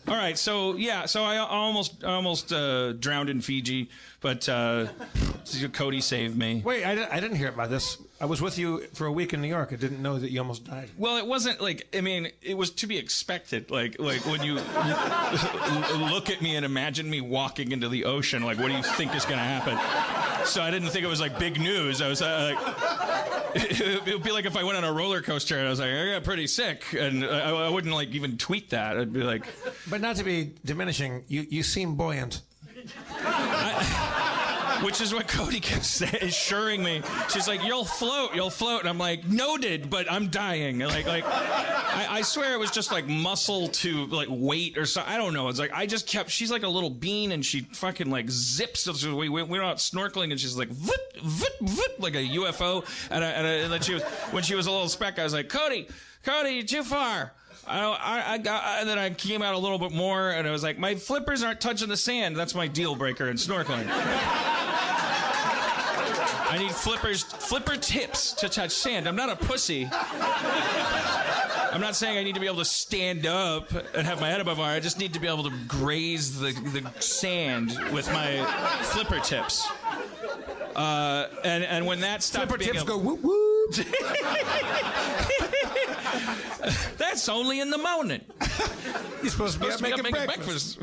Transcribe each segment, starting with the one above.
All right, so I almost drowned in Fiji, but Cody saved me. Wait, I didn't hear about this. I was with you for a week in New York. I didn't know that you almost died. Well, it wasn't it was to be expected. Like when you look at me and imagine me walking into the ocean, like, what do you think is going to happen? So I didn't think it was like big news. I was like, it would be like if I went on a roller coaster and I was like, I got pretty sick, and I wouldn't like even tweet that. I'd be like, but not to be diminishing, you seem buoyant. Which is what Cody kept assuring me. She's like, you'll float. And I'm like, noted, but I'm dying. I swear it was just like muscle to like weight or something. I don't know. It's like, I just kept, she's like a little bean and she fucking like zips. We went out snorkeling and she's like, vut, vut, vut, like a UFO. And then when she was a little speck, I was like, Cody, you're too far. And then I came out a little bit more, and I was like, my flippers aren't touching the sand. That's my deal breaker in snorkeling. I need flipper tips to touch sand. I'm not a pussy. I'm not saying I need to be able to stand up and have my head above water. I just need to be able to graze the sand with my flipper tips. And when that stopped flipper being tips go whoop whoop. That's only in the morning. You're supposed to be up making breakfast.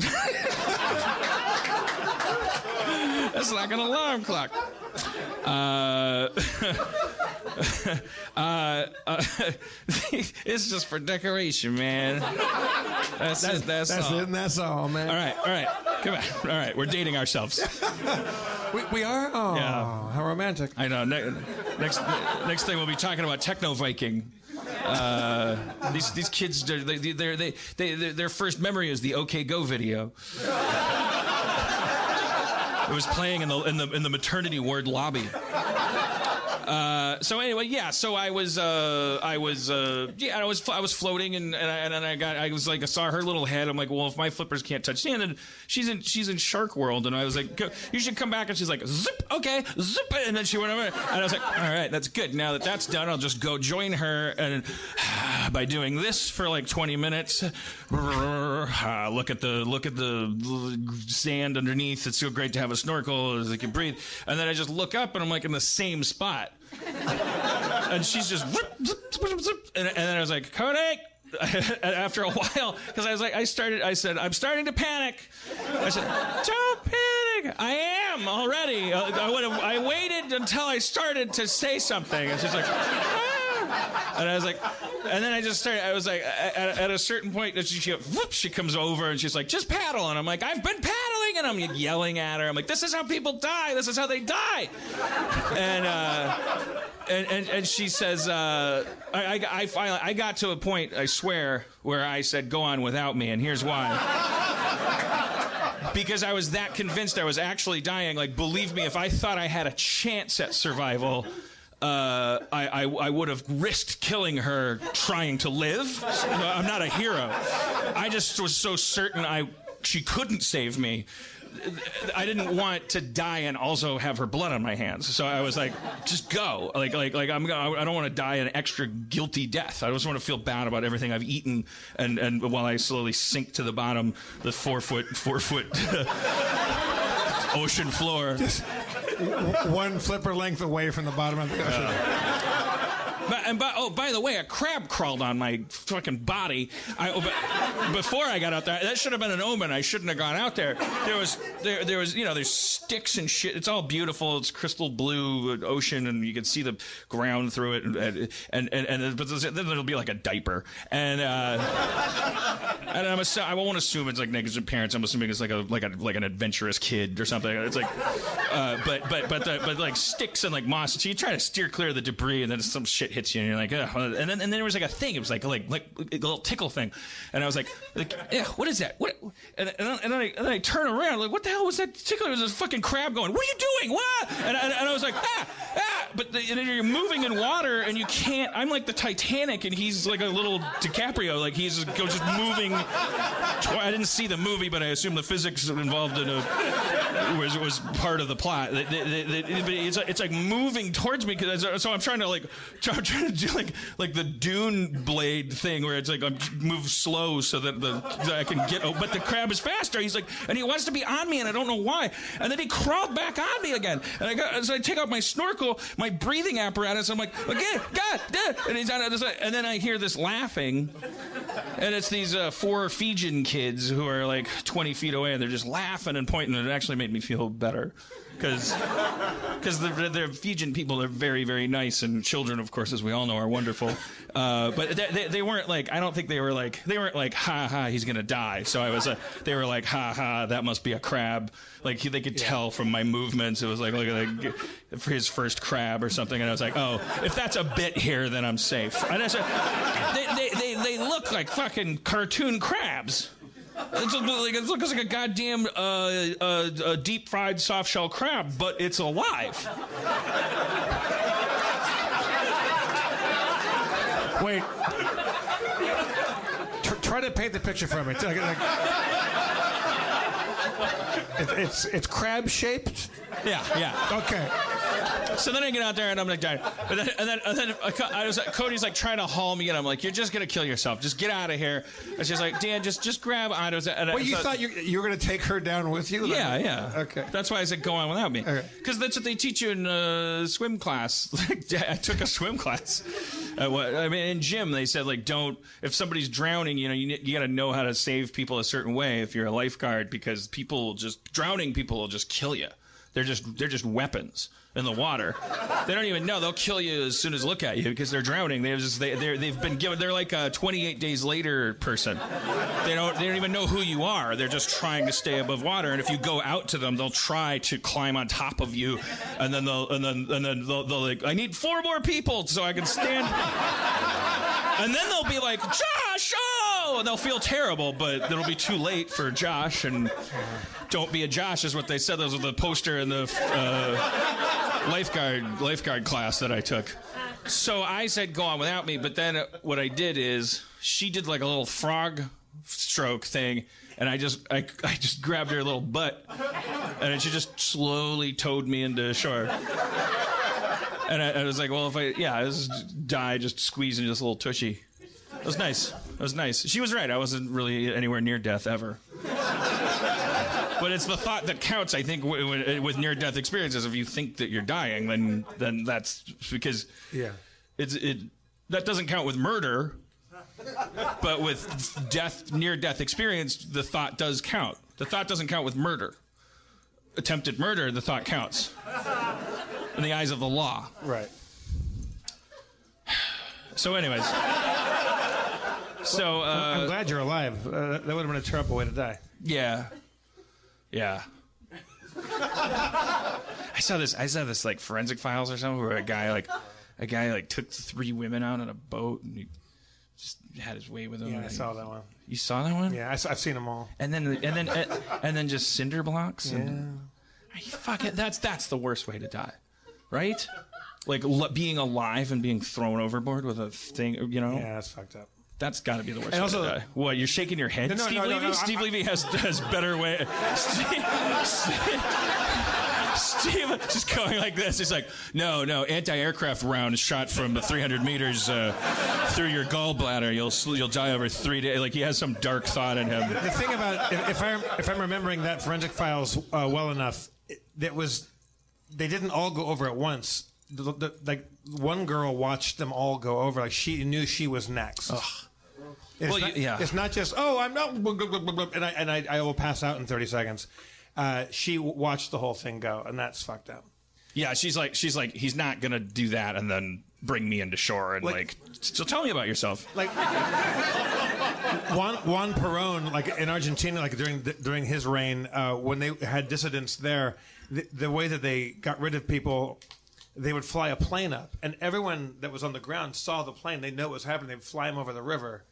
That's like an alarm clock. It's just for decoration, man. That's all. It, and that's all, man. All right. Come on. All right, we're dating ourselves. We are? Oh, yeah. How romantic. I know. Next thing we'll be talking about Techno Viking. These kids, their first memory is the OK Go video. It was playing in the maternity ward lobby. So anyway, yeah. So I was floating, and I saw her little head. I'm like, well, if my flippers can't touch sand, then she's in Shark World, and I was like, you should come back. And she's like, zip, okay, zip, and then she went over, and I was like, all right, that's good. Now that that's done, I'll just go join her, and by doing this for like 20 minutes, look at the sand underneath. It's so great to have a snorkel as I can breathe, and then I just look up, and I'm like in the same spot. And she's just and then I was like, Cody. After a while, because I said, I'm starting to panic. I said, don't panic. I am already. I waited until I started to say something, and she's like, ah. And I was like, and then I just started. I was like, at a certain point, she comes over and she's like, just paddle. And I'm like, I've been paddling, and I'm yelling at her. I'm like, this is how people die. This is how they die. And she says, I got to a point, I swear, where I said, go on without me, and here's why. Because I was that convinced I was actually dying. Like, believe me, if I thought I had a chance at survival, I would have risked killing her trying to live. I'm not a hero. I just was so certain she couldn't save me. I didn't want to die and also have her blood on my hands. So I was like, just go. I don't want to die an extra guilty death. I just want to feel bad about everything I've eaten, and while I slowly sink to the bottom, the 4 foot ocean floor. Just one flipper length away from the bottom of the ocean. By the way, a crab crawled on my fucking body. Before I got out there, that should have been an omen. I shouldn't have gone out there. There was, there's sticks and shit. It's all beautiful. It's crystal blue ocean, and you can see the ground through it. But then there'll be like a diaper, and I won't assume it's like negligent parents. I'm assuming it's like an adventurous kid or something. It's like, but like sticks and like moss. So you try to steer clear of the debris, and then some shit hits you, and you're like, ugh. And then there was like a thing. It was like a little tickle thing, and I was like, what is that? What? And then I turn around, like, what the hell was that tickle? It was a fucking crab going, what are you doing? What? And I was like, but and then you're moving in water, and you can't. I'm like the Titanic, and he's like a little DiCaprio, like he's just moving. I didn't see the movie, but I assume the physics involved in a was part of the plot. It's like moving towards me, so I'm trying to do like the Dune blade thing where it's like I move slow so that I can get. But the crab is faster. He's like, and he wants to be on me, and I don't know why. And then he crawled back on me again, and so I take out my snorkel, my breathing apparatus. I'm like, again, God, and he's on the other side. And then I hear this laughing, and it's these 4 Fijian kids who are like 20 feet away, and they're just laughing and pointing, and it actually made me feel better. Because the Fijian people are very, very nice, and children, of course, as we all know, are wonderful. But they weren't like, I don't think they weren't like, ha ha, he's gonna die. So they were like, ha ha, that must be a crab. Like they could tell from my movements, it was like for his first crab or something. And I was like, oh, if that's a bit here, then I'm safe. And I said, they look like fucking cartoon crabs. It looks like a goddamn deep fried soft shell crab, but it's alive. Wait. Try to paint the picture for me. It's crab shaped. Yeah. Okay. So then I get out there and I'm like dying. And then Cody's like trying to haul me, and I'm like, you're just gonna kill yourself. Just get out of here. And she's like, Dan, just grab on. Well, you thought you were gonna take her down with you? Yeah. Okay. That's why I said go on without me. Because that's what they teach you in swim class. I took a swim class. In gym they said if somebody's drowning, you gotta know how to save people a certain way if you're a lifeguard, because drowning people will just kill you. They're just weapons in the water. They don't even know. They'll kill you as soon as look at you because they're drowning. They've been given. They're like a 28 days later person. They don't even know who you are. They're just trying to stay above water. And if you go out to them, they'll try to climb on top of you, and then they'll like, I need 4 more people so I can stand. And then they'll be like, Josh, oh! And they'll feel terrible, but it'll be too late for Josh. And don't be a Josh is what they said. Those were the poster in the lifeguard class that I took. So I said, go on without me. But then what I did is she did like a little frog stroke thing. And I just grabbed her little butt. And then she just slowly towed me into shore. And I was like, well, I just die just squeezing this little tushy. It was nice. She was right. I wasn't really anywhere near death ever. But it's the thought that counts, I think, with near-death experiences. If you think that you're dying, then that's because that doesn't count with murder. But with near-death experience, the thought does count. The thought doesn't count with murder. Attempted murder, the thought counts. In the eyes of the law. Right. So anyways. I'm glad you're alive. That would have been a terrible way to die. Yeah. I saw this like Forensic Files or something where a guy took 3 women out on a boat and he just had his way with them. Yeah, I saw that one. You saw that one? Yeah, I've seen them all. And then just cinder blocks. And, fuck it. That's the worst way to die, right? Like being alive and being thrown overboard with a thing, Yeah, that's fucked up. That's got to be the worst way to die. What, you're shaking your head, Steve Levy? No, Steve Levy has better way. Steve just going like this. He's like, no, anti-aircraft round shot from 300 meters through your gallbladder. You'll die over 3 days. Like he has some dark thought in him. The thing about if I'm remembering that Forensic Files well enough, they didn't all go over at once. Like one girl watched them all go over. Like she knew she was next. Ugh. It's not just I'm not and I will pass out in 30 seconds. She watched the whole thing go, and that's fucked up. Yeah, she's like he's not gonna do that and then bring me into shore and so tell me about yourself. Like Juan Perón, like in Argentina, like during his reign, when they had dissidents there, the way that they got rid of people. They would fly a plane up, and everyone that was on the ground saw the plane. They know what was happening. They'd fly them over the river,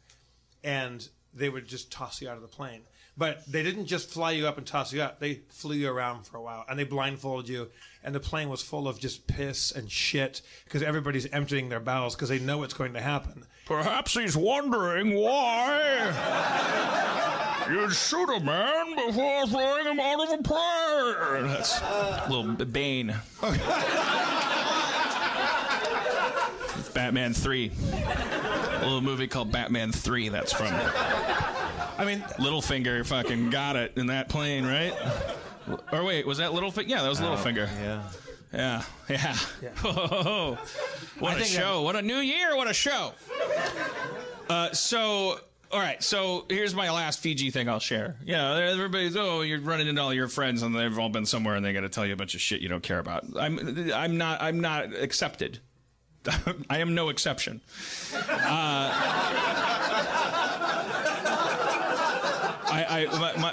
and they would just toss you out of the plane. But they didn't just fly you up and toss you out. They flew you around for a while, and they blindfolded you, and the plane was full of just piss and shit because everybody's emptying their bowels because they know what's going to happen. Perhaps he's wondering why you'd shoot a man before throwing him out of a plane. That's a little Bane. Batman 3. A little movie called Batman 3 that's from. I mean, Littlefinger fucking got it in that plane, right? Or wait, was that Littlefinger? Yeah, that was Littlefinger. yeah. Yeah. Oh, what a show. What a new year. What a show. All right, so here's my last Fiji thing I'll share. Yeah, everybody's, you're running into all your friends and they've all been somewhere and they got to tell you a bunch of shit you don't care about. I'm not accepted. I am no exception.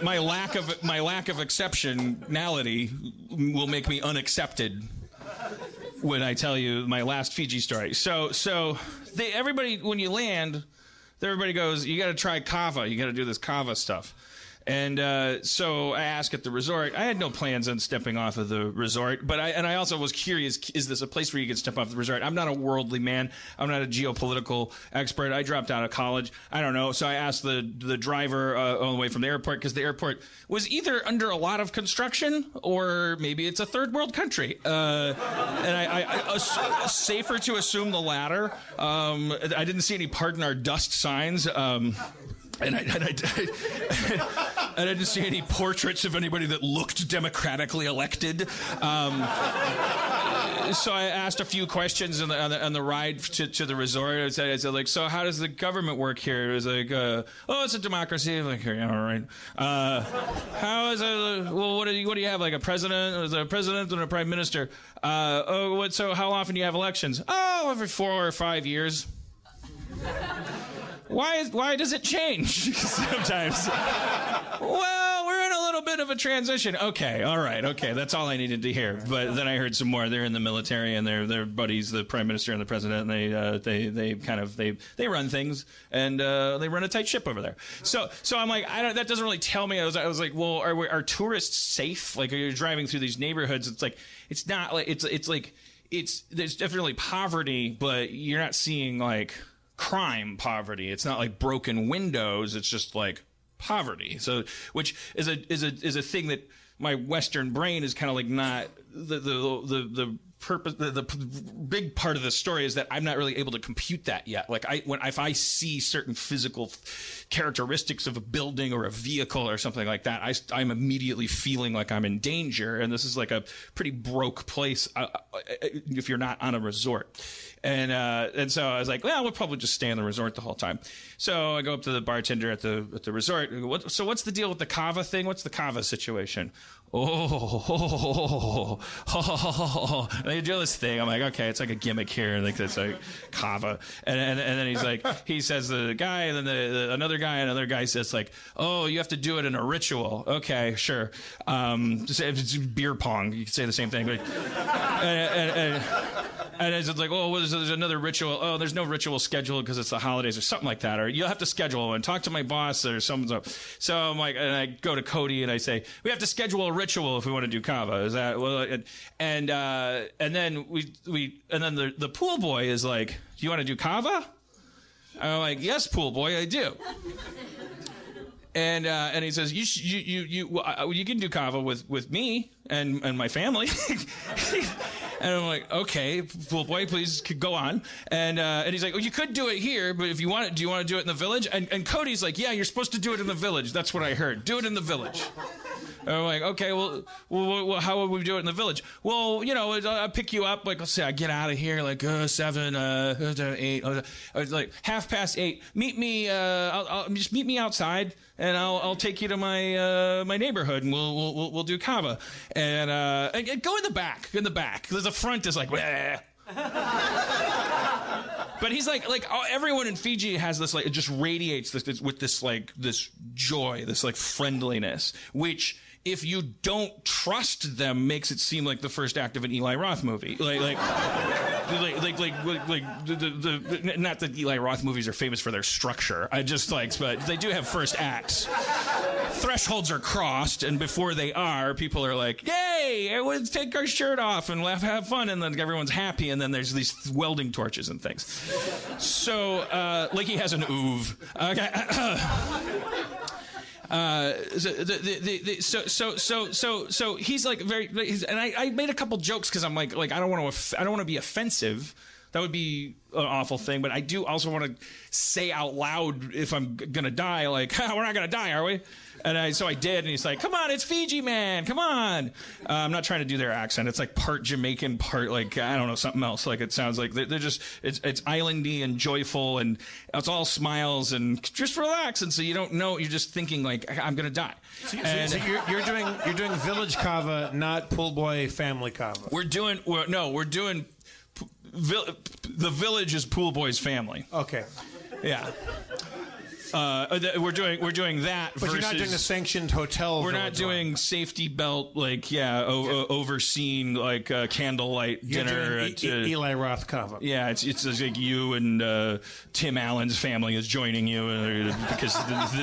My lack of exceptionality will make me unaccepted when I tell you my last Fiji story. So everybody, when you land, everybody goes, you got to try kava. You got to do this kava stuff. And so I asked at the resort. I had no plans on stepping off of the resort, but I also was curious, is this a place where you can step off the resort? I'm not a worldly man. I'm not a geopolitical expert. I dropped out of college. I don't know. So I asked the driver on the way from the airport, because the airport was either under a lot of construction or maybe it's a third world country. And I safer to assume the latter. I didn't see any "Pardon Our Dust" signs. And I didn't see any portraits of anybody that looked democratically elected. So I asked a few questions on the ride to the resort. I said, like, so how does the government work here? It was like, it's a democracy. I'm like, yeah, all right. How is it? Well, what do you have? Like a president? Is there a president and a prime minister? So how often do you have elections? Oh, every 4 or 5 years. Why does it change sometimes? Well, we're in a little bit of a transition. Okay, all right, okay, that's all I needed to hear. But then I heard some more. They're in the military, and they're buddies, the prime minister and the president. And they run things, and they run a tight ship over there. So I'm like, that doesn't really tell me. I was like, well, are tourists safe? Like, are you driving through these neighborhoods? It's like, it's not like there's definitely poverty, but you're not seeing like crime poverty. It's not like broken windows. It's just like poverty. So, which is a thing that my Western brain is kind of like not the purpose. The big part of the story is that I'm not really able to compute that yet. Like if I see certain physical characteristics of a building or a vehicle or something like that, I'm immediately feeling like I'm in danger. And this is like a pretty broke place if you're not on a resort. And so I was like, well, we'll probably just stay in the resort the whole time. So I go up to the bartender at the resort. So what's the deal with the kava thing? What's the kava situation? They do this thing. I'm like, okay, it's like a gimmick here. Like it's like kava, and then he's like, he says the guy, and then another guy says like, oh, you have to do it in a ritual. Okay, sure. Just it's beer pong. You can say the same thing. Like, and it's like, oh, well, there's another ritual. Oh, there's no ritual scheduled because it's the holidays or something like that. Or you'll have to schedule and talk to my boss or something. So I'm like, and I go to Cody and I say, we have to schedule a ritual if we want to do kava. Is that well? And then the pool boy is like, do you want to do kava? I'm like, yes, pool boy, I do. And he says, you can do kava with me and my family. And I'm like, okay, pool boy, please go on. And he's like, well, you could do it here, but if you want it, do you want to do it in the village? And Cody's like, yeah, you're supposed to do it in the village. That's what I heard. Do it in the village. And I'm like, okay, well, how would we do it in the village? Well, I'll pick you up. Like, let's say I get out of here like 7, 8, like 8:30. Meet me. I'll just meet me outside, and I'll take you to my neighborhood, and we'll do kava. And go in the back. In the back. Because the front is like, bleh. But he's like everyone in Fiji has this, like, it just radiates this with this joy, this like friendliness, which, if you don't trust them, makes it seem like the first act of an Eli Roth movie. Not that Eli Roth movies are famous for their structure. But they do have first acts. Thresholds are crossed, and before they are, people are like, yay, everyone's take our shirt off and have fun, and then everyone's happy, and then there's these welding torches and things. So, like he has an oeuvre. Okay. So he's like and I made a couple jokes because I'm like I don't want to be offensive. That would be an awful thing, but I do also want to say out loud if I'm gonna die, like, we're not gonna die, are we? And so I did, and he's like, come on, it's Fiji, man, come on. I'm not trying to do their accent. It's like part Jamaican, part like, I don't know, something else. Like it sounds like they're just, it's islandy and joyful, and it's all smiles and just relax. And so you don't know, you're just thinking like, I'm gonna die. So you're doing village kava, not pool boy family kava. We're doing the village is Pool Boy's family. Okay. Yeah. We're doing that. But versus, you're not doing a sanctioned hotel. We're not doing safety belt overseen like candlelight dinner. Eli Roth kava. Yeah, it's like you and Tim Allen's family is joining you because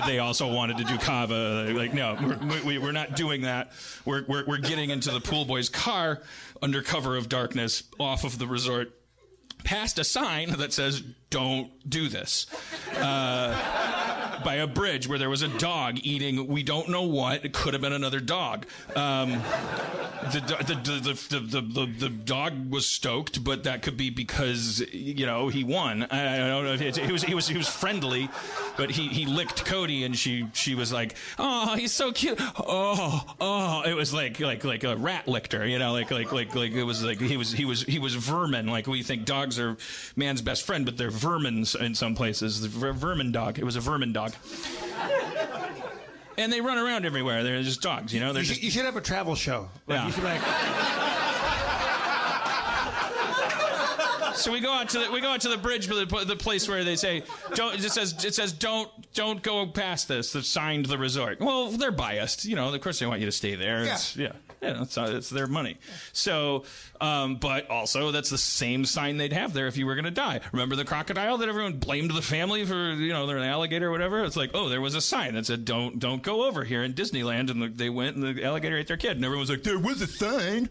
they also wanted to do kava. Like no, we're not doing that. We're getting into the Pool Boy's car under cover of darkness off of the resort, past a sign that says "Don't do this." By a bridge where there was a dog eating, we don't know what. It could have been another dog. The dog was stoked, but that could be because he won. I don't know if he was friendly, but he licked Cody, and she was like, oh, he's so cute. Oh, it was like a rat licked her. Like it was like he was vermin. Like we think dogs are man's best friend, but they're vermin in some places. The vermin dog. It was a vermin dog. And they run around everywhere. They're just dogs, They're you should have a travel show. Yeah. You should be like... So we go out to the bridge, the place where they say don't. It says don't go past this. They've signed the resort. Well, they're biased, Of course, they want you to stay there. Yeah. It's their money. So, but also that's the same sign they'd have there if you were going to die. Remember the crocodile that everyone blamed the family for? They're an alligator or whatever. It's like, oh, there was a sign that said don't go over here in Disneyland, and they went, and the alligator ate their kid, and everyone was like, there was a sign.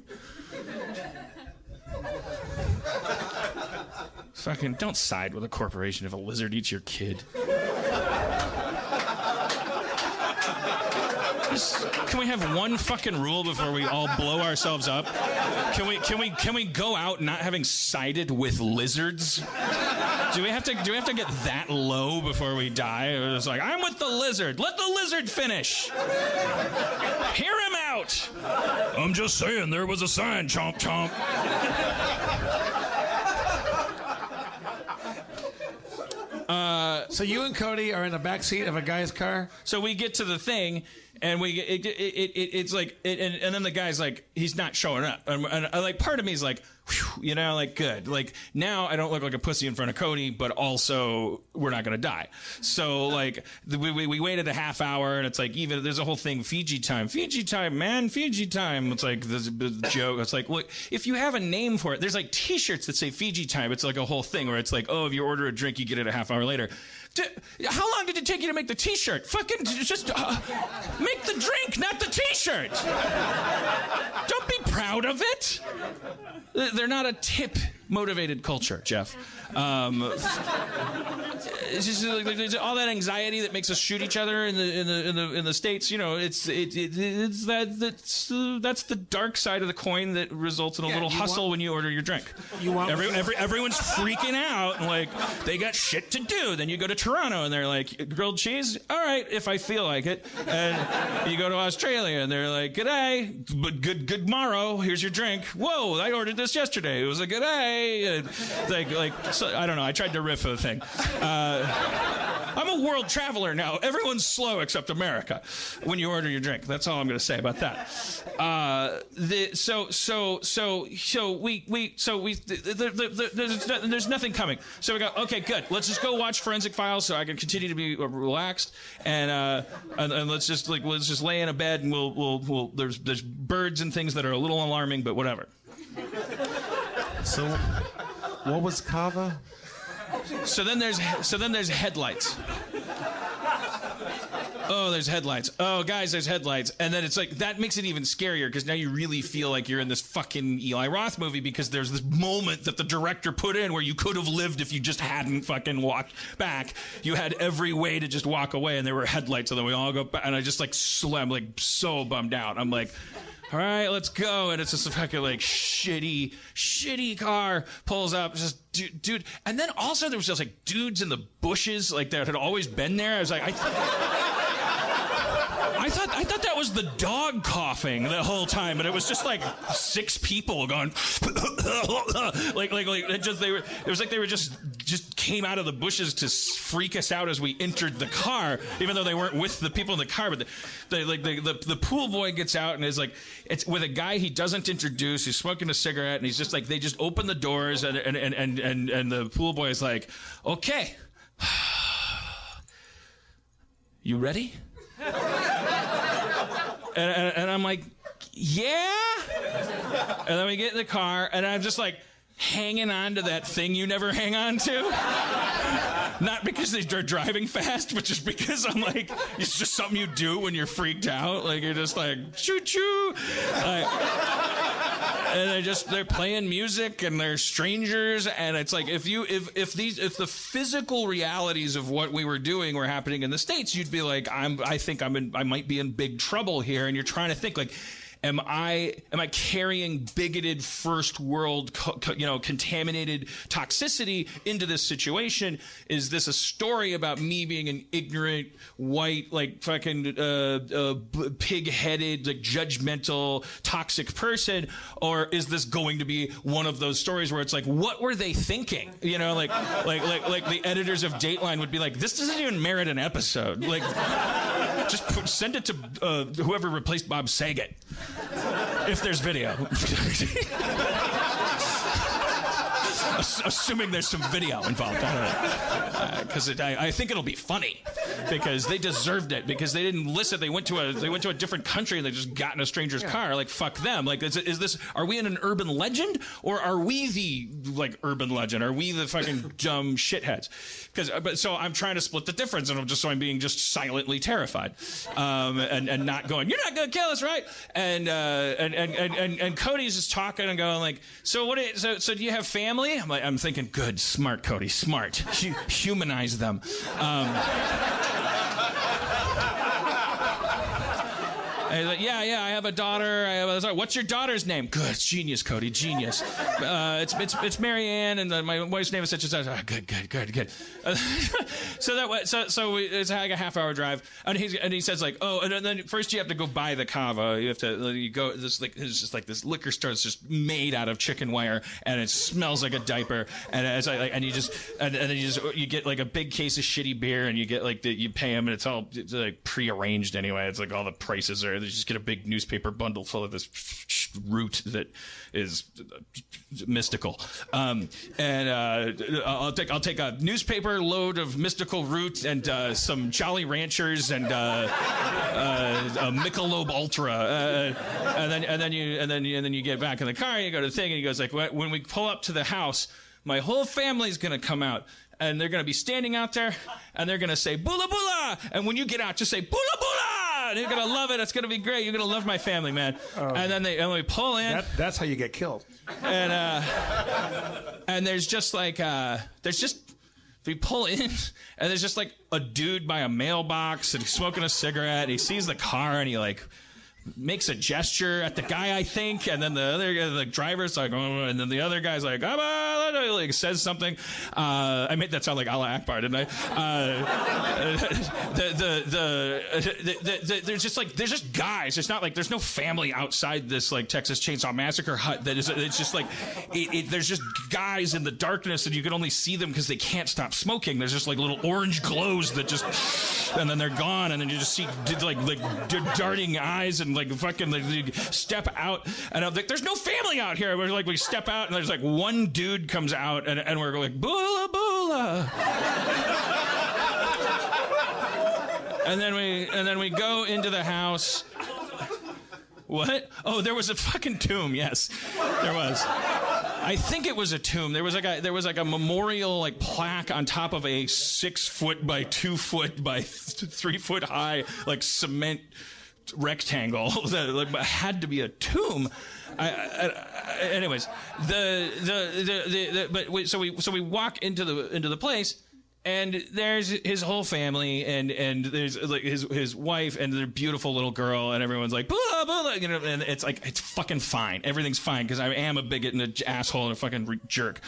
Fucking don't side with a corporation if a lizard eats your kid. Can we have one fucking rule before we all blow ourselves up? Can we go out not having sided with lizards? Do we have to get that low before we die? It's like, I'm with the lizard. Let the lizard finish. Hear him out. I'm just saying there was a sign, chomp chomp. So you and Cody are in the back seat of a guy's car? So we get to the thing, and it's like, and then the guy's like, he's not showing up, and like part of me is like, whew, like good, like now I don't look like a pussy in front of Cody, but also we're not gonna die. So like we waited a half hour, and it's like even there's a whole thing, Fiji time, man, Fiji time. It's like this joke. It's like, look, if you have a name for it, there's like T-shirts that say Fiji time. It's like a whole thing where it's like, oh, if you order a drink, you get it a half hour later. How long did it take you to make the T-shirt? Fucking just make the drink, not the T-shirt. Don't be proud of it. They're not a tip-motivated culture, Jeff. It's just like, there's all that anxiety that makes us shoot each other in the States. That's the dark side of the coin that results in a little hustle when you order your drink. Everyone's freaking out, and like they got shit to do. Then you go to Toronto, and they're like, grilled cheese? All right, if I feel like it. And you go to Australia, and they're like, g'day, but good morrow. Here's your drink. Whoa, I ordered this yesterday. It was a g'day. So, I don't know. I tried to riff a thing. I'm a world traveler now. Everyone's slow except America when you order your drink. That's all I'm going to say about that. There's nothing coming. So we go, okay, good. Let's just go watch Forensic Files so I can continue to be relaxed, and let's just lay in a bed, and we'll there's birds and things that are a little alarming, but whatever. So, what was kava? So then there's headlights. oh, there's headlights. Oh, guys, there's headlights. And then it's like, that makes it even scarier because now you really feel like you're in this fucking Eli Roth movie because there's this moment that the director put in where you could have lived if you just hadn't fucking walked back. You had every way to just walk away and there were headlights and then we all go back. And I just like slam, like so bummed out. I'm like, all right, let's go. And it's just a fucking like shitty car pulls up, just dude. And then also there was just like dudes in the bushes like that had always been there. I was like, I thought that was the dog coughing the whole time, but it was just like 6 people going like it just it was like they were just came out of the bushes to freak us out as we entered the car, even though they weren't with the people in the car. But the pool boy gets out and is like, it's with a guy he doesn't introduce, who's smoking a cigarette, and he's just like, they just open the doors and the pool boy is like, okay, you ready? And I'm like, yeah. And then we get in the car, and I'm just like hanging on to that thing you never hang on to. Not because they're driving fast, but just because I'm like, it's just something you do when you're freaked out. Like, you're just like, choo-choo. And they're playing music and they're strangers, and it's like if the physical realities of what we were doing were happening in the States, you'd be like, I might be in big trouble here, and you're trying to think like, am I carrying bigoted first world, contaminated toxicity into this situation? Is this a story about me being an ignorant, white, like fucking pig-headed, like judgmental, toxic person? Or is this going to be one of those stories where it's like, what were they thinking? You know, like the editors of Dateline would be like, this doesn't even merit an episode. Like, just send it to whoever replaced Bob Saget. If there's video. Assuming there's some video involved. Because I think it'll be funny. Because they deserved it. Because they didn't listen. They went to a different country and they just got in a stranger's car. Like, fuck them. Like, are we in an urban legend? Or are we the, like, urban legend? Are we the fucking dumb shitheads? So I'm trying to split the difference, and I'm being just silently terrified. And not going, you're not going to kill us, right? And Cody's just talking and going like, so do you have family? I'm thinking, good, smart, Cody, smart. Humanize them. Yeah, I have a daughter. What's your daughter's name? Good, it's genius, Cody, genius. It's Mary Ann, and my wife's name is such and such. Good. So it's like a half-hour drive, and he says like, oh, and then first you have to go buy the kava. You go. It's just like this liquor store that's just made out of chicken wire, and it smells like a diaper. And you get like a big case of shitty beer, and you get like you pay them, and it's like prearranged anyway. It's like all the prices are. They just get a big newspaper bundle full of this root that is mystical. And I'll take a newspaper load of mystical root and some Jolly Ranchers and a Michelob Ultra. And then you get back in the car and you go to the thing and he goes like, when we pull up to the house, my whole family's gonna come out. And they're going to be standing out there, and they're going to say, bula bula! And when you get out, just say, bula bula! And you're going to love it. It's going to be great. You're going to love my family, man. And then we pull in. That's how you get killed. And there's just like, we pull in, and there's just like a dude by a mailbox, and he's smoking a cigarette, and he sees the car, and he like makes a gesture at the guy, I think, and then the driver's like, oh, and then the other guy's like, like says something. I made that sound like Allah Akbar, didn't I? There's just guys. It's not like there's no family outside this like Texas Chainsaw Massacre hut. It's just like there's just guys in the darkness, and you can only see them because they can't stop smoking. There's just like little orange glows that just, and then they're gone, and then you just see like darting eyes and like fucking like, step out, and I'm like, there's no family out here. We step out, and there's like one dude comes out, and we're like, bula bula. and then we go into the house. What? Oh, there was a fucking tomb. Yes, there was. I think it was a tomb. There was like a memorial like plaque on top of a 6 foot by 2 foot by 3 foot high like cement rectangle that like, had to be a tomb. Anyways, so we walk into the place. And there's his whole family, and there's like his wife and their beautiful little girl, and everyone's like, blah, blah, blah, you know, and it's like, it's fucking fine. Everything's fine, because I am a bigot and an asshole and a fucking jerk.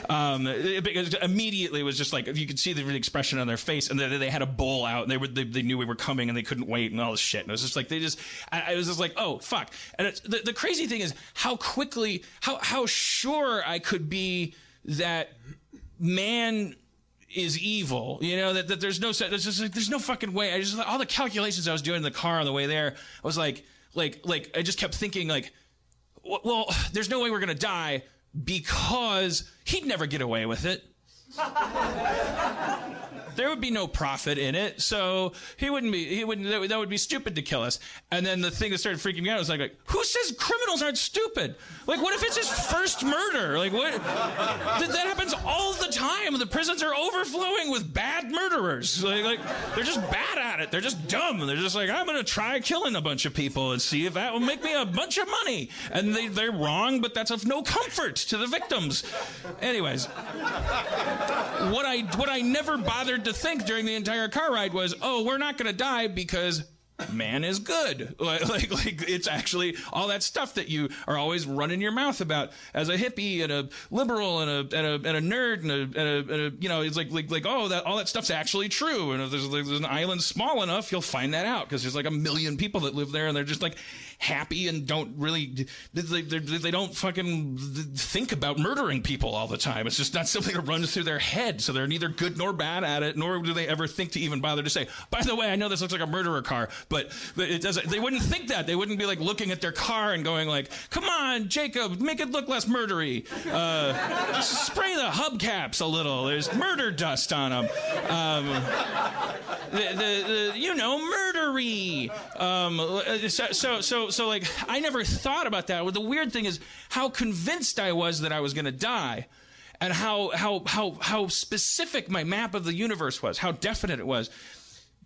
Because immediately it was just like, you could see the expression on their face, and they had a bowl out, and they knew we were coming, and they couldn't wait, and all this shit. And it was just like, I was just like, oh, fuck. And the crazy thing is how quickly, how sure I could be that man is evil, you know, that there's no fucking way. I just, all the calculations I was doing in the car on the way there, I was like I just kept thinking like, well, there's no way we're gonna die because he'd never get away with it. There would be no profit in it, so that would be stupid to kill us. And then the thing that started freaking me out was like, who says criminals aren't stupid? Like, what if it's his first murder? Like, what? That happens all the time. The prisons are overflowing with bad murderers. Like they're just bad at it. They're just dumb. They're just like, I'm gonna try killing a bunch of people and see if that will make me a bunch of money. And they're wrong, but that's of no comfort to the victims. Anyways, what I never bothered to think during the entire car ride was, oh, we're not going to die because man is good. Like it's actually all that stuff that you are always running your mouth about as a hippie and a liberal and a nerd and a you know, it's like oh, that all that stuff's actually true. And if there's an island small enough, you'll find that out, because there's like 1 million people that live there, and they're just like happy and don't really, they don't fucking think about murdering people all the time. It's just not something that runs through their head, so they're neither good nor bad at it, nor do they ever think to even bother to say, by the way, I know this looks like a murderer car, but it doesn't. They wouldn't think that. They wouldn't be like looking at their car and going like, come on, Jacob, make it look less murdery. Spray the hubcaps a little. There's murder dust on them. You know, murdery. So like, I never thought about that. Well, the weird thing is how convinced I was that I was going to die, and how specific my map of the universe was, how definite it was.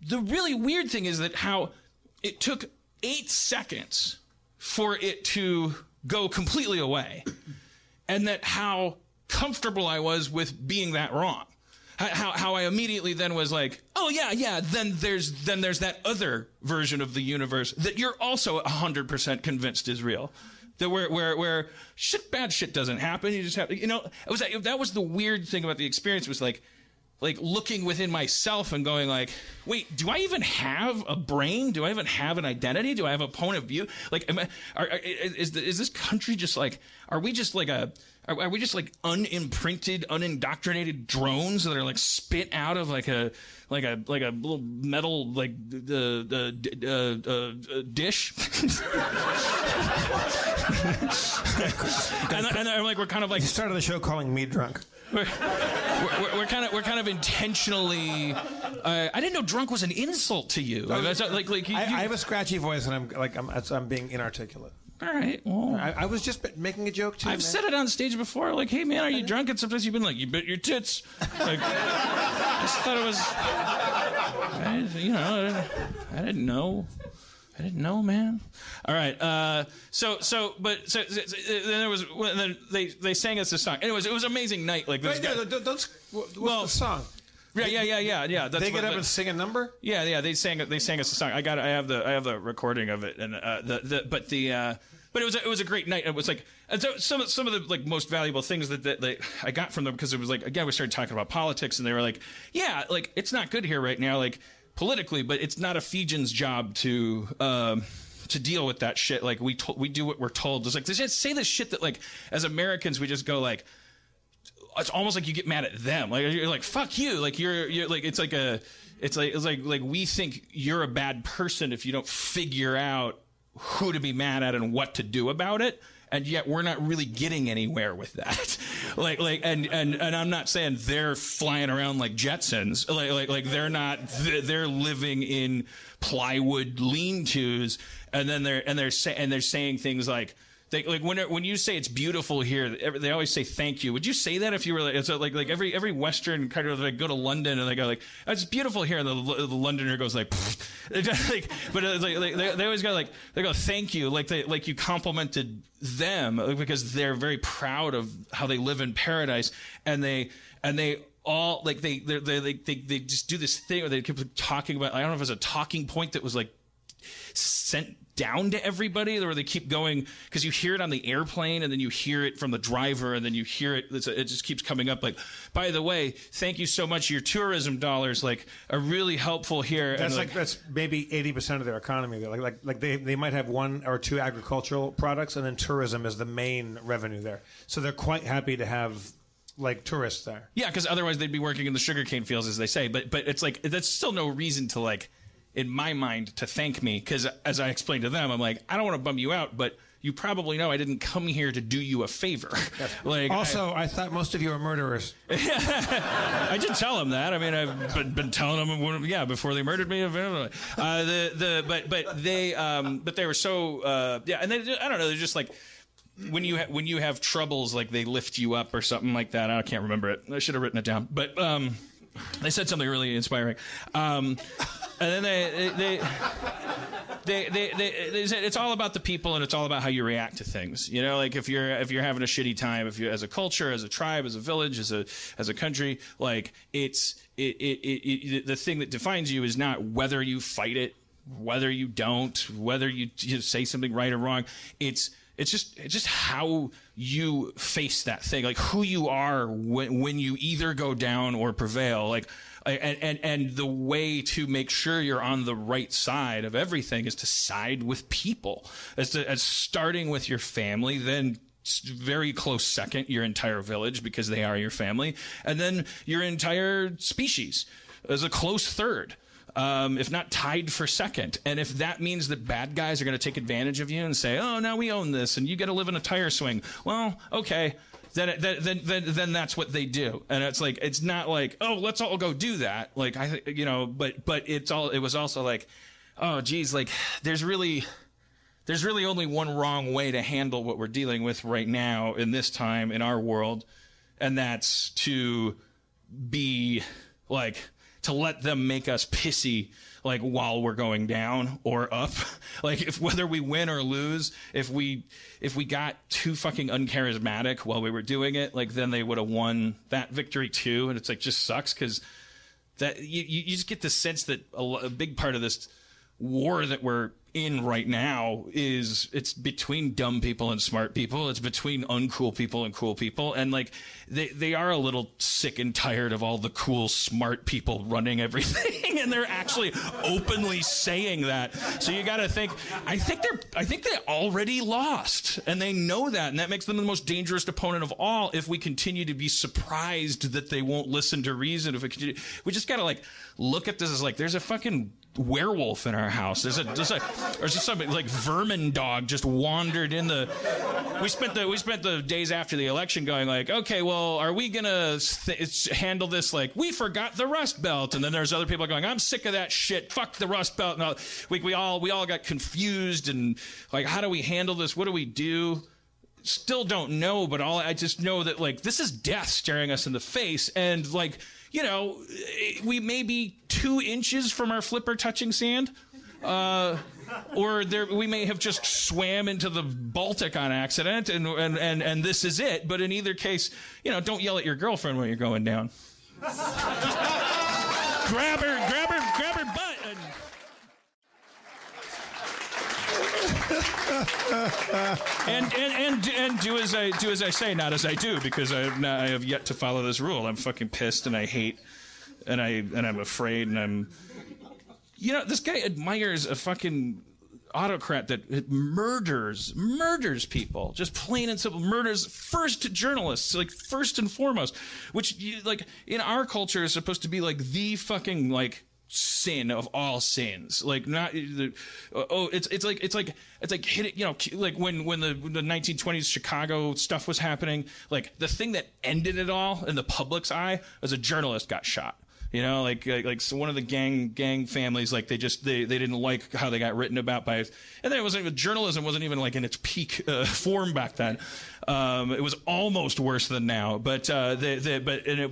The really weird thing is that how it took 8 seconds for it to go completely away, and that how comfortable I was with being that wrong. How I immediately then was like, oh yeah, then there's that other version of the universe that you're also 100% convinced is real. That where bad shit doesn't happen. You just have to, you know, that was the weird thing about the experience, was like looking within myself and going like, wait, do I even have a brain? Do I even have an identity? Do I have a point of view? Like, is this country just like, are we just like unimprinted, unindoctrinated drones that are like spit out of like a little metal like dish? and I'm like, we're kind of like, You started the show calling me drunk. We're kind of intentionally. I didn't know drunk was an insult to you. I have a scratchy voice, and I'm being inarticulate. All right. Well, I was just making a joke too. I've said it on stage before. Like, hey man, are you drunk? And sometimes you've been like, you bit your tits. Like, I just thought it was. I didn't know. I didn't know, man. All right. Then there was. Then they sang us a song. Anyways, it was an amazing night. Like this. What's the song? Yeah. They get up and sing a number. Yeah. They sang us a song. I have the recording of it, and but it was a great night. It was like, and so some of the like most valuable things that I got from them, because it was like, again, we started talking about politics, and they were like, yeah, like it's not good here right now, like politically, but it's not a Fijian's job to deal with that shit. Like we do what we're told. It's like, they just say this shit that like as Americans we just go like, it's almost like you get mad at them. Like you're like, fuck you. Like you're like, it's like we think you're a bad person if you don't figure out who to be mad at and what to do about it. And yet we're not really getting anywhere with that. And I'm not saying they're flying around like Jetsons. Like they're not. They're living in plywood lean-tos, and then they're saying things like, when you say it's beautiful here, they always say thank you. Would you say that if you were like every Western kind of like go to London and they go like, oh, it's beautiful here, and the Londoner goes like, but it's they always go like, they go thank you, like you complimented them, because they're very proud of how they live in paradise, and they all like they just do this thing where they keep talking about, I don't know if it's a talking point that was like sent down to everybody, or they keep going because you hear it on the airplane and then you hear it from the driver and then you hear it just keeps coming up like, by the way, thank you so much, your tourism dollars like are really helpful here. That's and that's maybe 80% of their economy. Like they might have 1 or 2 agricultural products, and then tourism is the main revenue there, so they're quite happy to have like tourists there. Yeah, because otherwise they'd be working in the sugarcane fields, as they say, but it's like that's still no reason to like, in my mind, to thank me, because as I explained to them, I'm like, I don't want to bum you out, but you probably know I didn't come here to do you a favor. Yes. Like, also, I thought most of you were murderers. I did tell them that. I mean, I've been telling them, yeah, before they murdered me. But they were so yeah, and they, I don't know, they're just like, when you have troubles, like they lift you up or something like that. I can't remember it. I should have written it down, but they said something really inspiring. And then they said it's all about the people, and it's all about how you react to things. You know, like if you're having a shitty time, if you, as a culture, as a tribe, as a village, as a country, like the thing that defines you is not whether you fight it, whether you don't, whether you say something right or wrong. It's just how you face that thing, like who you are when you either go down or prevail, like, and the way to make sure you're on the right side of everything is to side with people, as starting with your family, then very close second your entire village, because they are your family, and then your entire species as a close third. If not tied for second. And if that means that bad guys are going to take advantage of you and say, oh, now we own this and you got to live in a tire swing. Well, okay, then that's what they do. And it's like, it's not like, oh, let's all go do that. Like, but it was also like, oh, geez, like there's really only one wrong way to handle what we're dealing with right now in this time in our world. And that's to be like, to let them make us pissy, like while we're going down or up, like if whether we win or lose, if we got too fucking uncharismatic while we were doing it, like then they would have won that victory too. And it's like, just sucks, because that you just get the sense that a big part of this war that we're in right now it's between dumb people and smart people. It's between uncool people and cool people, and like they are a little sick and tired of all the cool smart people running everything, and they're actually openly saying that. So you got to think, I think they already lost, and they know that, and that makes them the most dangerous opponent of all. If we continue to be surprised that they won't listen to reason, we just got to like look at this as like, there's a fucking werewolf in our house. There's just something like vermin dog just wandered in the. We spent the days after the election going like, okay, well, are we gonna handle this like we forgot the Rust Belt? And then there's other people going, I'm sick of that shit. Fuck the Rust Belt. No, we all got confused and like, how do we handle this? What do we do? Still don't know, but I just know that like this is death staring us in the face, and like, you know, we may be 2 inches from our flipper touching sand, or we may have just swam into the Baltic on accident, and this is it. But in either case, you know, don't yell at your girlfriend when you're going down. grab her butt. And do as I say, not as I do, because I have yet to follow this rule. I'm fucking pissed, and I hate, and I'm afraid, and I'm, you know, this guy admires a fucking autocrat that murders people, just plain and simple murders first journalists, like first and foremost, which like in our culture is supposed to be like the fucking like sin of all sins, like not it's like hit it, you know, like when the 1920s Chicago stuff was happening, like the thing that ended it all in the public's eye was a journalist got shot. You know, like so one of the gang families, like they didn't like how they got written about by, and then it wasn't, journalism wasn't even like in its peak form back then. It was almost worse than now, but it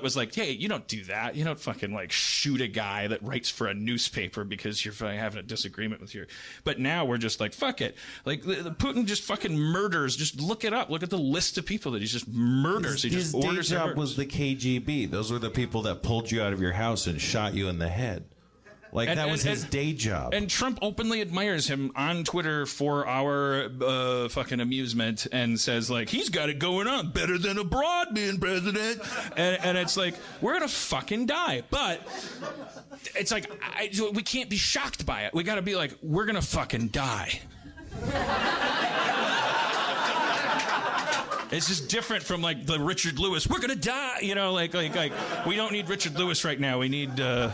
was like, hey, you don't do that. You don't fucking like shoot a guy that writes for a newspaper because you're having a disagreement with your. But now we're just like, fuck it. Like Putin just fucking murders. Just look it up. Look at the list of people that he just murders. His day job was the KGB. Those were the people that pulled you out of your house and shot you in the head. Like, that was his day job. And Trump openly admires him on Twitter for our fucking amusement and says, like, he's got it going on better than abroad being president. And it's like, we're going to fucking die. But it's like, we can't be shocked by it. We got to be like, we're going to fucking die. It's just different from like the Richard Lewis. We're gonna die, you know. Like we don't need Richard Lewis right now. We need Bill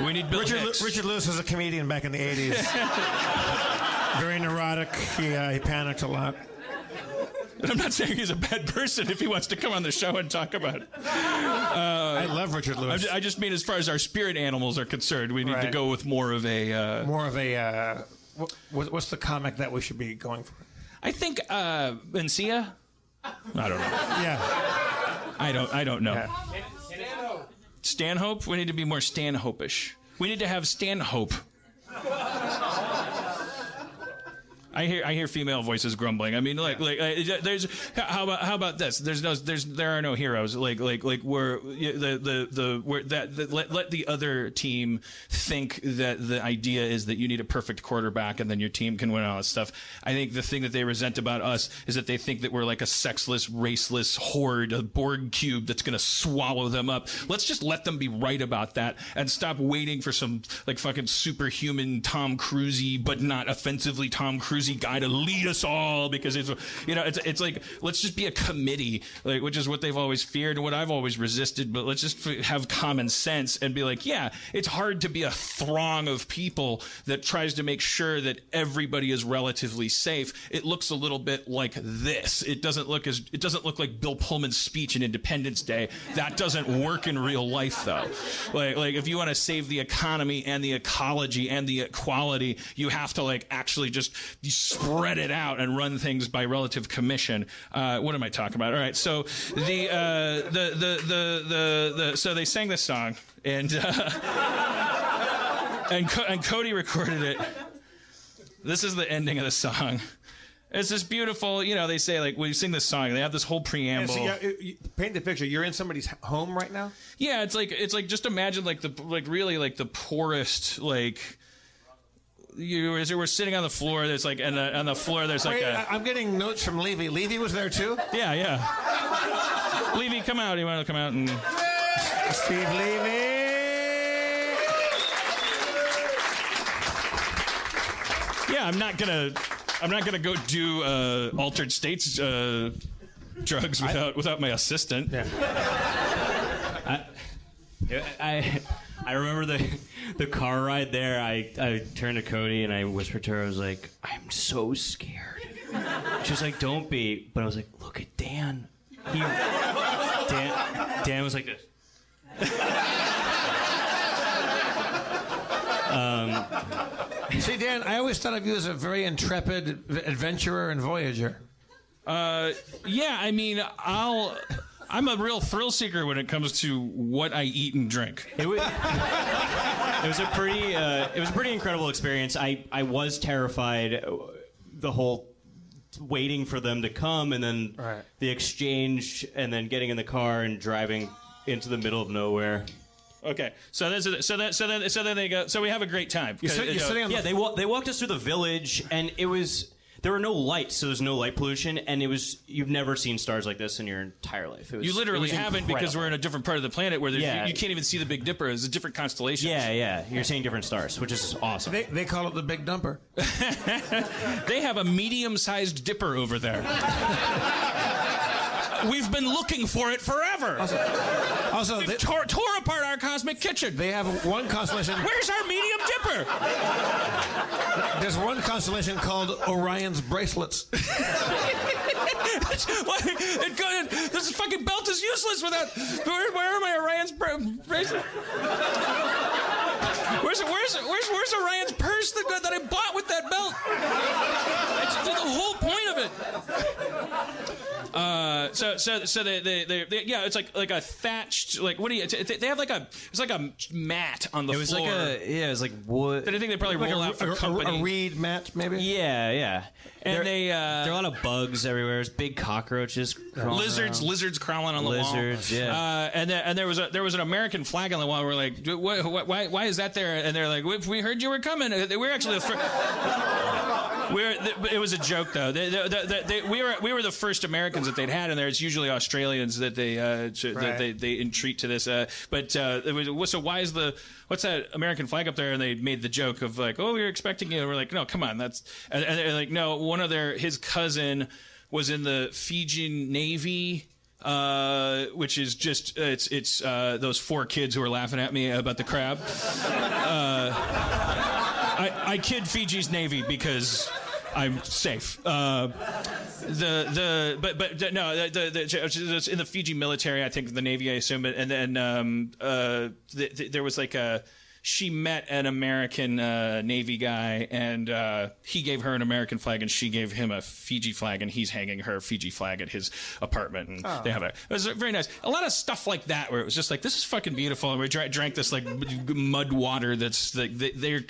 Hicks. Richard Lewis was a comedian back in the 80s. Very neurotic. He panicked a lot. I'm not saying he's a bad person if he wants to come on the show and talk about it. I love Richard Lewis. I just mean as far as our spirit animals are concerned, we need to go with more of a. What's the comic that we should be going for? I think Mencia. I don't know. Yeah. I don't know. Yeah. Stanhope? We need to be more Stanhope-ish. We need to have Stanhope. I hear female voices grumbling. I mean, there's how about this? There are no heroes. Let the other team think that the idea is that you need a perfect quarterback and then your team can win all that stuff. I think the thing that they resent about us is that they think that we're like a sexless, raceless horde, a Borg cube that's gonna swallow them up. Let's just let them be right about that and stop waiting for some like fucking superhuman Tom Cruise-y, but not offensively Tom Cruise guy to lead us all, because it's like, let's just be a committee, like, which is what they've always feared and what I've always resisted. But let's just have common sense and be like, yeah, it's hard to be a throng of people that tries to make sure that everybody is relatively safe. It looks a little bit like this. It doesn't look like Bill Pullman's speech in Independence Day. That doesn't work in real life, though. Like if you want to save the economy and the ecology and the equality, you have to like actually just spread it out and run things by relative commission. What am I talking about? All right, so so they sang this song, and and Cody recorded it. This is the ending of the song. It's this beautiful, they say, like, when you sing this song, they have this whole preamble. Paint the picture. You're in somebody's home right now? Yeah, it's like just imagine really the poorest, like, we're sitting on the floor. There's like, and on the floor there's like I'm getting notes from Levy. Levy was there too? Yeah. Levy, come out. You want to come out and Steve Levy. Yeah, I'm not gonna go do altered states drugs without my assistant. Yeah. I remember the car ride there. I turned to Cody and I whispered to her, I was like, I'm so scared. She was like, don't be. But I was like, look at Dan. Dan was like this. See, Dan, I always thought of you as a very intrepid adventurer and voyager. Yeah, I mean, I'm a real thrill seeker when it comes to what I eat and drink. It was a pretty incredible experience. I was terrified the whole waiting for them to come, and then the exchange, and then getting in the car and driving into the middle of nowhere. Okay, so then they go. So we have a great time. You're sitting on they walked us through the village, and there were no lights, so there's no light pollution, and you've never seen stars like this in your entire life. You literally haven't, incredible. Because we're in a different part of the planet where you can't even see the Big Dipper. It's a different constellation. Yeah, you're seeing different stars, which is awesome. They call it the Big Dumper. They have a medium-sized dipper over there. We've been looking for it forever. Also, they tore apart our cosmic kitchen. They have one constellation. Where's our medium dipper? There's one constellation called Orion's Bracelets. This fucking belt is useless without. Where are my Orion's bracelet? Where's Orion's purse that I bought with that belt? It's the whole point of it. So they yeah, it's like a thatched, like, what do you? They have it's like a mat on the floor. It was like wood. That I think they probably roll out for company. A reed mat, maybe. Yeah. And there are a lot of bugs everywhere. There's big cockroaches, lizards crawling on the wall. Yeah. And there was an American flag on the wall. We're like, why is that there? And they're like, we heard you were coming. We're actually it was a joke though. We were the first Americans that they'd had in there. It's usually Australians that they entreat to this. So why is what's that American flag up there? And they made the joke of like, oh, we were expecting you. And we're like, no, come on, and they're like, no, his cousin was in the Fijian Navy. Which is just it's those 4 kids who are laughing at me about the crab. I kid Fiji's Navy because I'm safe. It's in the Fiji military, I think, the Navy, I assume. And then there was like she met an American Navy guy, and he gave her an American flag, and she gave him a Fiji flag, and he's hanging her Fiji flag at his apartment, and they have it was very nice. A lot of stuff like that, where it was just like, this is fucking beautiful, and we drank this like mud water that's like they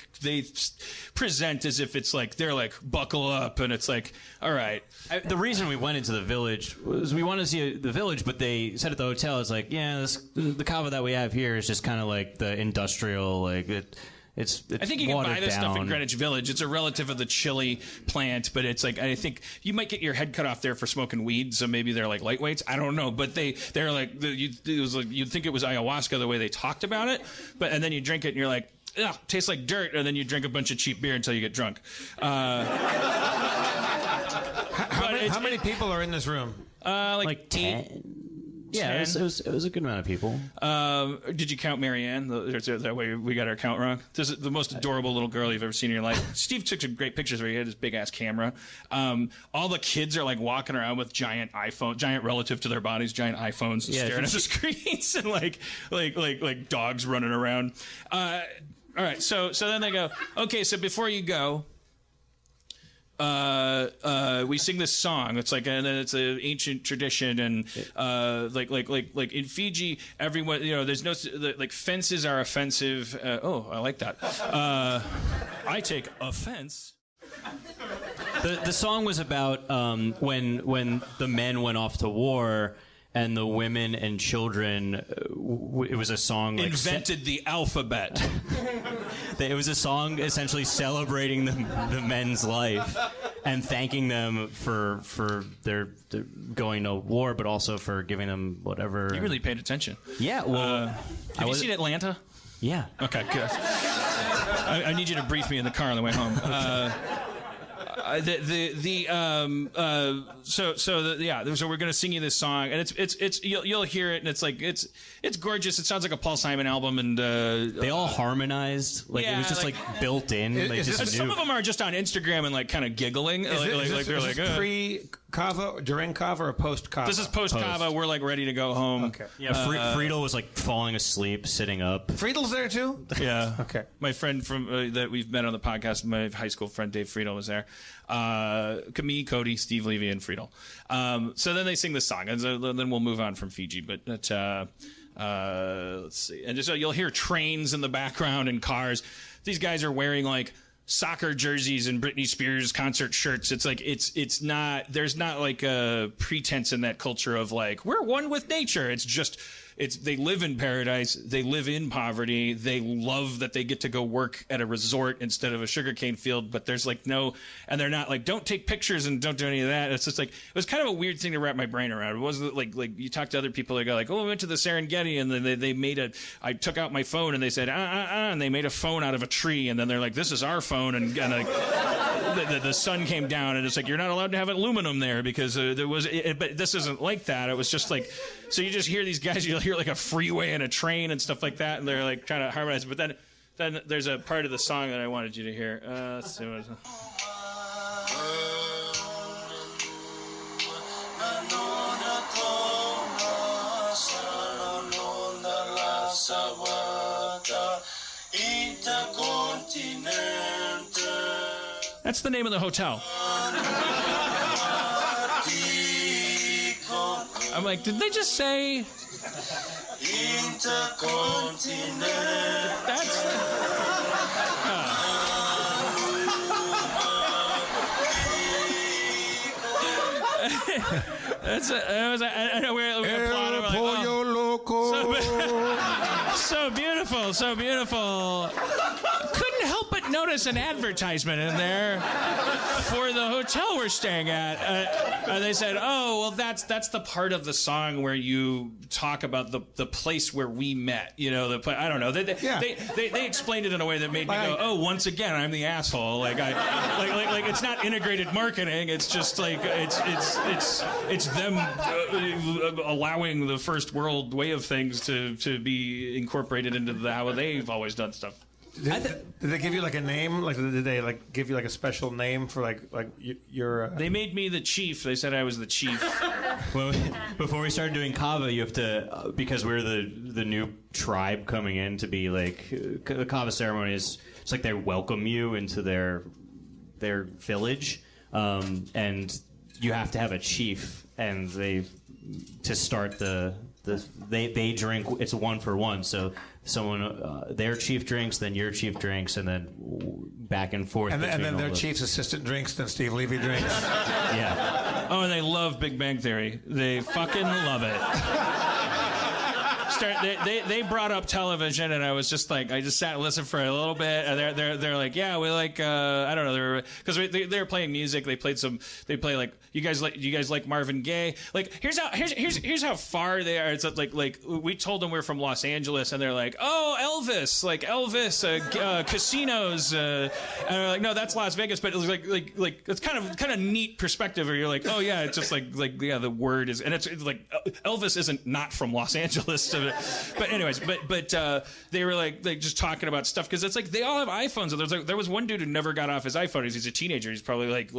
present as if it's like they're like, buckle up, and it's like, all right. The reason we went into the village was we wanted to see the village, but they said at the hotel, it's like, yeah, the kava that we have here is just kind of like the industrial, like it's I think you can buy this stuff in down. Greenwich Village. It's a relative of the chili plant, but it's like, I think you might get your head cut off there for smoking weed, so maybe they're like lightweights. I don't know, but they're like, it was like, you'd think it was ayahuasca the way they talked about it, and then you drink it and you're like, ugh, tastes like dirt, and then you drink a bunch of cheap beer until you get drunk. How many people are in this room? Like 10. Yeah, it was a good amount of people. Did you count Marianne? That way we got our count wrong. This is the most adorable little girl you've ever seen in your life. Steve took some great pictures where he had his big ass camera. All the kids are like walking around with giant relative to their bodies, giant iPhones, staring at the screens, and like dogs running around. All right, so then they go, okay, so before you go, we sing this song. It's like, and then it's an ancient tradition, and like in Fiji, everyone, there's no like, fences are offensive. I like that. I take offense. The song was about when the men went off to war. And the women and children, it was a song like invented the alphabet. It was a song essentially celebrating the men's life and thanking them for their going to war, but also for giving them whatever. You really paid attention. Yeah. Well, have you seen Atlanta? Yeah. Okay, good. I need you to brief me in the car on the way home. So we're gonna sing you this song, and it's you'll hear it, and it's like it's gorgeous. It sounds like a Paul Simon album, and they all harmonized, like it was just like built in. Some of them are just on Instagram and like kind of giggling. Is this pre-Kava, during Kava, or post-Kava? This is post-Kava. We're like ready to go home. Okay. Yeah, Friedel was like falling asleep, sitting up. Friedel's there too? Yeah. Okay. My friend from that we've met on the podcast, my high school friend Dave Friedel was there. Me, Cody, Steve Levy, and Friedel. So then they sing this song, and so then we'll move on from Fiji. But let's see. And so you'll hear trains in the background and cars. These guys are wearing like soccer jerseys and Britney Spears concert shirts. It's like it's not. There's not like a pretense in that culture of like, we're one with nature. It's just. They live in paradise. They live in poverty. They love that they get to go work at a resort instead of a sugarcane field. But there's like no, and they're not like, don't take pictures and don't do any of that. It's just like, it was kind of a weird thing to wrap my brain around. It wasn't like you talk to other people, they go like, oh, we went to the Serengeti, and then they made I took out my phone, and they said, and they made a phone out of a tree, and then they're like, this is our phone, and like, the sun came down, and it's like, you're not allowed to have aluminum there because there was, but this isn't like that. It was just like, so you just hear these guys, you'll hear like a freeway and a train and stuff like that, and they're like trying to harmonize. But then there's a part of the song that I wanted you to hear. Let's see what That's the name of the hotel. I'm like, did they just say? That's. I know we're applauding. We're like, oh. So beautiful, so beautiful. Couldn't help but notice an advertisement in there for the hotel we're staying at. They said, "Oh, well, that's the part of the song where you talk about the place where we met." You know, I don't know. They explained it in a way that made me go, "Oh, once again, I'm the asshole." Like it's not integrated marketing. It's just like it's them allowing the first world way of things to be incorporated into how they've always done stuff. Did they give you like a name? Like did they like give you like a special name for like your? They made me the chief. They said I was the chief. Well, before we started doing Kava, you have to because we're the new tribe coming in to be like the Kava ceremony is. It's like they welcome you into their village, and you have to have a chief, and to start they drink. It's a 1-for-1, so someone their chief drinks, then your chief drinks, and then back and forth. And then their chief's assistant drinks, then Steve Levy drinks. Yeah. Oh, and they love Big Bang Theory. They fucking love it. They brought up television, and I was just like, I just sat and listened for a little bit. And they're like, yeah, we like I don't know, because they were playing music. They play like you guys like Marvin Gaye. Like here's how far they are. It's like we told them we're from Los Angeles, and they're like, oh, Elvis, casinos. And we're like, no, that's Las Vegas. But it was like it's kind of neat perspective where you're like, oh yeah, it's just like yeah, the word is, and it's like Elvis isn't not from Los Angeles. So, but anyways, but they were like just talking about stuff because it's like they all have iPhones. And there was one dude who never got off his iPhone. He's a teenager. He's probably like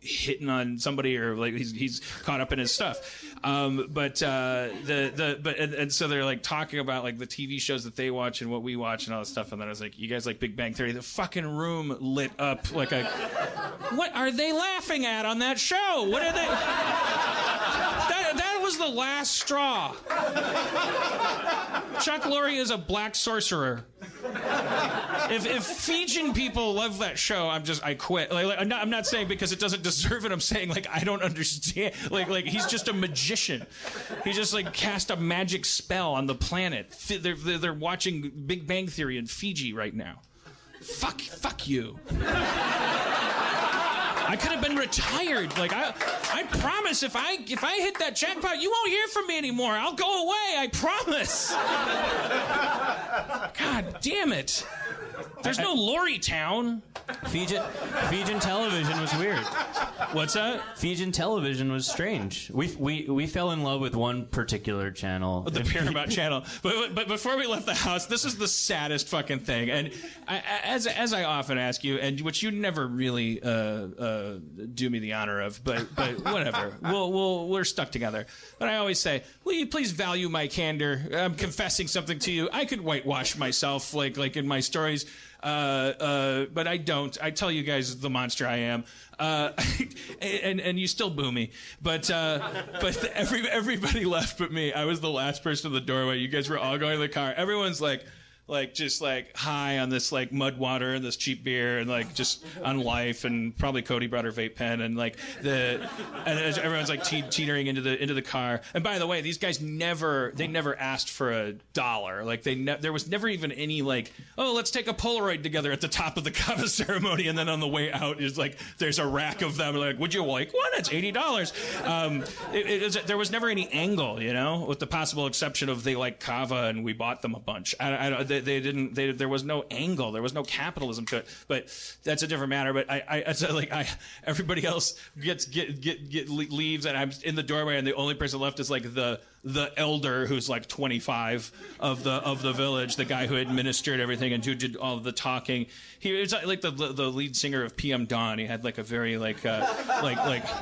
hitting on somebody or like he's caught up in his stuff. And so they're like talking about like the TV shows that they watch and what we watch and all this stuff. And then I was like, you guys like Big Bang Theory? The fucking room lit up like a. What are they laughing at on that show? What are they? That was the last straw. Chuck Lorre is a black sorcerer. If Fijian people love that show, I quit. I'm not saying because it doesn't deserve it. I'm saying like I don't understand. Like he's just a magician. He just like cast a magic spell on the planet. They're watching Big Bang Theory in Fiji right now. Fuck you. I could have been retired. Like I promise, if I hit that jackpot, you won't hear from me anymore. I'll go away. I promise. God damn it. There's no Lorry Town. Fijian television was weird. What's that? Fijian television was strange. We fell in love with one particular channel. The Paramount channel. But before we left the house, this is the saddest fucking thing. And as I often ask you, and which you never really do me the honor of, but whatever. We're stuck together. But I always say, will you please value my candor? I'm confessing something to you. I could whitewash myself like in my stories. But I don't. I tell you guys the monster I am, and you still boo me. But everybody left but me. I was the last person in the doorway. You guys were all going to the car. Everyone's like just like high on this like mud water and this cheap beer and like just on life, and probably Cody brought her vape pen and like and everyone's like teetering into the car. And by the way, these guys never asked for $1. Like there was never even any like, oh, let's take a Polaroid together at the top of the Kava ceremony, and then on the way out is like there's a rack of them. Like, would you like one? It's $80. There was never any angle, you know, with the possible exception of they like Kava and we bought them a bunch. There was no angle. There was no capitalism to it. But that's a different matter. But everybody else leaves, and I'm in the doorway, and the only person left is like the the elder who's like 25 of the village, the guy who administered everything and who did all of the talking. He was like the lead singer of PM Dawn. He had like a very like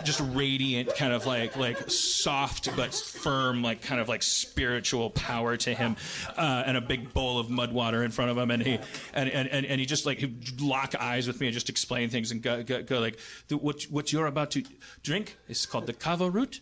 just radiant kind of like soft but firm like kind of like spiritual power to him, and a big bowl of mud water in front of him, and he just like he'd lock eyes with me and just explain things and go like, what you're about to drink is called the kava root.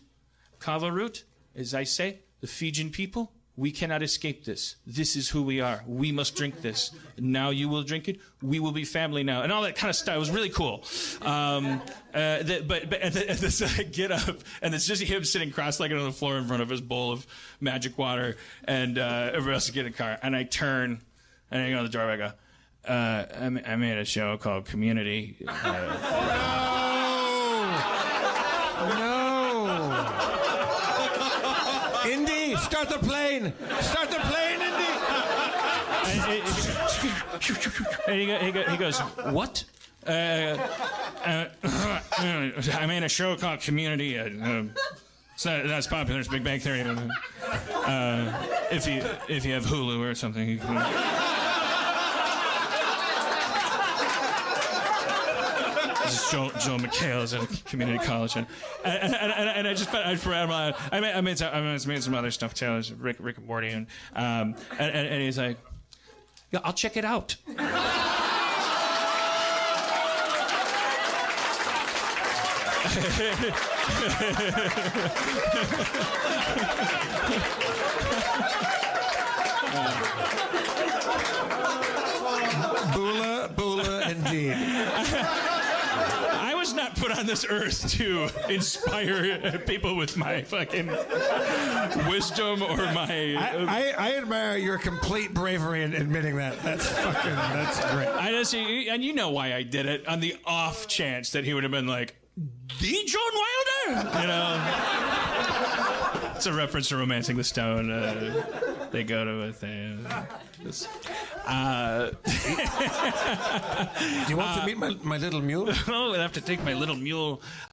Kava root, as I say, the Fijian people, we cannot escape this. This is who we are. We must drink this. Now you will drink it. We will be family now. And all that kind of stuff. It was really cool. But this, I get up, and it's just him sitting cross-legged on the floor in front of his bowl of magic water, and everybody else get in the car. And I turn, and I go to the door, and I go, I made a show called Community. Indy, start the plane! Start the plane, Indy! And he goes, what? I made a show called Community. It's not as popular as Big Bang Theory. If you have Hulu or something, you can... This is Joel McHale is at a community college, and I just I made some other stuff too. There's Rick and Morty, and he's like, yeah, I'll check it out. Bula, indeed. I was not put on this earth to inspire people with my fucking wisdom or my... I admire your complete bravery in admitting that. That's great. And you know why I did it, on the off chance that he would have been like, the John Wilder? You know? It's a reference to Romancing the Stone. They go to a thing. Do you want to meet my little mule? Oh, I'll have to take my little mule.